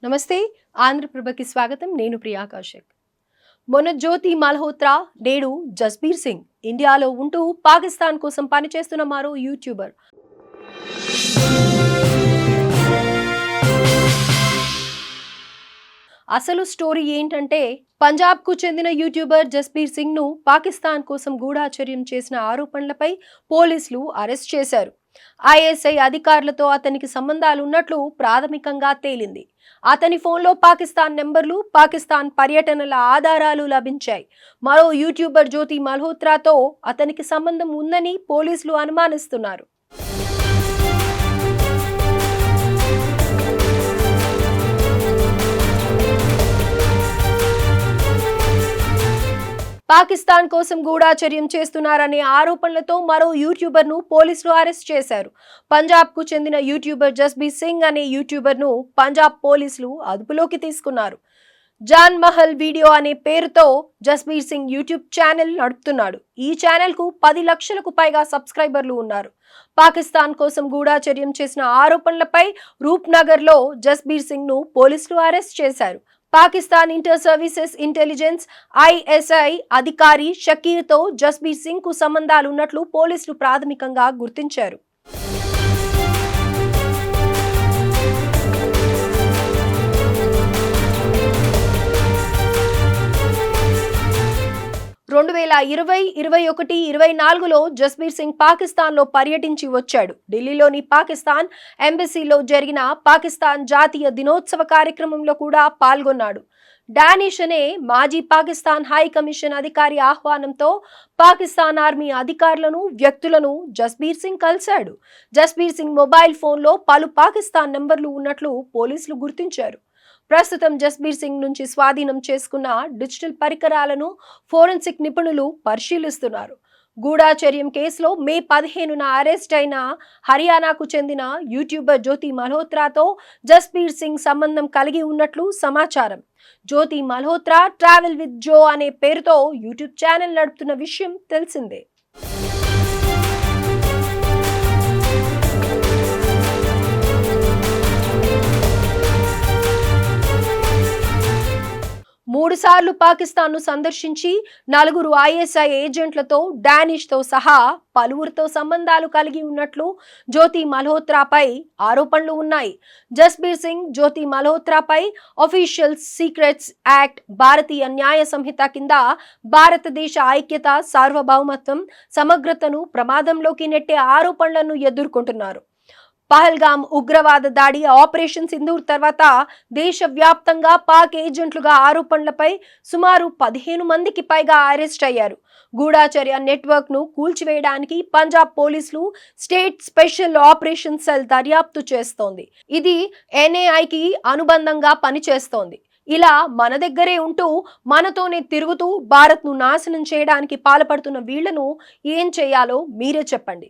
నమస్తే ఆంధ్రప్రభకి స్వాగతం. నేను ప్రియా కౌశిక్. మొన్న జ్యోతి మల్హోత్రా, నేడు జస్బీర్ సింగ్ ఇండియాలో ఉంటూ పాకిస్తాన్ కోసం పనిచేస్తున్న మరో యూట్యూబర్. అసలు స్టోరీ ఏంటంటే, పంజాబ్ కు చెందిన యూట్యూబర్ జస్బీర్ సింగ్ ను పాకిస్తాన్ కోసం గూఢాచర్యం చేసిన ఆరోపణలపై పోలీసులు అరెస్ట్ చేశారు. ఐఎస్ఐ అధికారులతో అతనికి సంబంధాలు ఉన్నట్లు ప్రాథమికంగా తేలింది. అతని ఫోన్లో పాకిస్తాన్ నెంబర్లు, పాకిస్తాన్ పర్యటనల ఆధారాలు లభించాయి. మరో యూట్యూబర్ జ్యోతి మల్హోత్రాతో అతనికి సంబంధం ఉందని పోలీసులు అనుమానిస్తున్నారు. పాకిస్తాన్ కోసం గూఢాచర్యం చేస్తున్నారనే ఆరోపణలతో మరో యూట్యూబర్ ను పోలీసులు అరెస్ట్ చేశారు. పంజాబ్ కు చెందిన యూట్యూబర్ జస్బీర్ సింగ్ అనే యూట్యూబర్ ను పంజాబ్ పోలీసులు అదుపులోకి తీసుకున్నారు. జాన్ మహల్ వీడియో అనే పేరుతో జస్బీర్ సింగ్ యూట్యూబ్ ఛానల్ నడుపుతున్నాడు. ఈ ఛానల్ కు 10 లక్షలకు పైగా సబ్స్క్రైబర్లు ఉన్నారు. పాకిస్తాన్ కోసం గూఢాచర్యం చేసిన ఆరోపణలపై రూప్నగర్ లో జస్బీర్ సింగ్ ను పోలీసులు అరెస్ట్ చేశారు. Pakistan inter services intelligence ISI అధికారి షకీర్ తో జస్బీర్ సింగ్ కు సంబంధాలు ఉన్నట్లు పోలీసులు ప్రాథమికంగా గుర్తించారు. రెండు 2020-21-24లో జస్బీర్ సింగ్ పాకిస్తాన్లో పర్యటించి వచ్చాడు. ఢిల్లీలోని పాకిస్తాన్ ఎంబసీలో జరిగిన పాకిస్తాన్ జాతీయ దినోత్సవ కార్యక్రమంలో కూడా పాల్గొన్నాడు. డానిష్ అనే మాజీ పాకిస్తాన్ హై కమిషన్ అధికారి ఆహ్వానంతో పాకిస్తాన్ ఆర్మీ అధికారులను, వ్యక్తులను జస్బీర్ సింగ్ కలిశాడు. జస్బీర్ సింగ్ మొబైల్ ఫోన్లో పలు పాకిస్తాన్ నెంబర్లు ఉన్నట్లు పోలీసులు గుర్తించారు. ప్రస్తుతం జస్బీర్ సింగ్ నుంచి స్వాధీనం చేసుకున్న డిజిటల్ పరికరాలను ఫోరెన్సిక్ నిపుణులు పరిశీలిస్తున్నారు. గూఢాచర్యం కేసులో మే 15న అరెస్ట్ అయిన హర్యానాకు చెందిన యూట్యూబర్ జ్యోతి మల్హోత్రాతో జస్బీర్ సింగ్ సంబంధం కలిగి ఉన్నట్లు సమాచారం. జ్యోతి మల్హోత్రా ట్రావెల్ విత్ జో అనే పేరుతో యూట్యూబ్ ఛానల్ నడుపుతున్న విషయం తెలిసిందే. మూడు సార్లు పాకిస్తాన్ ను సందర్శించి 4 ఐఎస్ఐ ఏజెంట్లతో, డానిష్ తో సహా పలువురితో సంబంధాలు కలిగి ఉన్నట్లు జ్యోతి మల్హోత్రాపై ఆరోపణలు ఉన్నాయి. జస్బీర్ సింగ్ జ్యోతి మల్హోత్రాపై అఫీషియల్ సీక్రెట్స్ యాక్ట్, భారతీయ న్యాయ సంహిత కింద భారతదేశ ఐక్యత, సార్వభౌమత్వం, సమగ్రతను ప్రమాదంలోకి నెట్టే ఆరోపణలను ఎదుర్కొంటున్నారు. పహల్గామ్ ఉగ్రవాద దాడి, ఆపరేషన్ సింధూర్ తర్వాత దేశవ్యాప్తంగా పాక్ ఏజెంట్లుగా ఆరోపణలపై సుమారు 15 మందికి పైగా అరెస్ట్ అయ్యారు. గూఢాచర్య నెట్వర్క్ ను కూల్చివేయడానికి పంజాబ్ పోలీసులు స్టేట్ స్పెషల్ ఆపరేషన్ సెల్ దర్యాప్తు చేస్తోంది. ఇది ఎన్ఐఏకి అనుబంధంగా పనిచేస్తోంది. ఇలా మన దగ్గరే ఉంటూ మనతోనే తిరుగుతూ భారత్ ను నాశనం చేయడానికి పాల్పడుతున్న వీళ్లను ఏం చేయాలో మీరే చెప్పండి.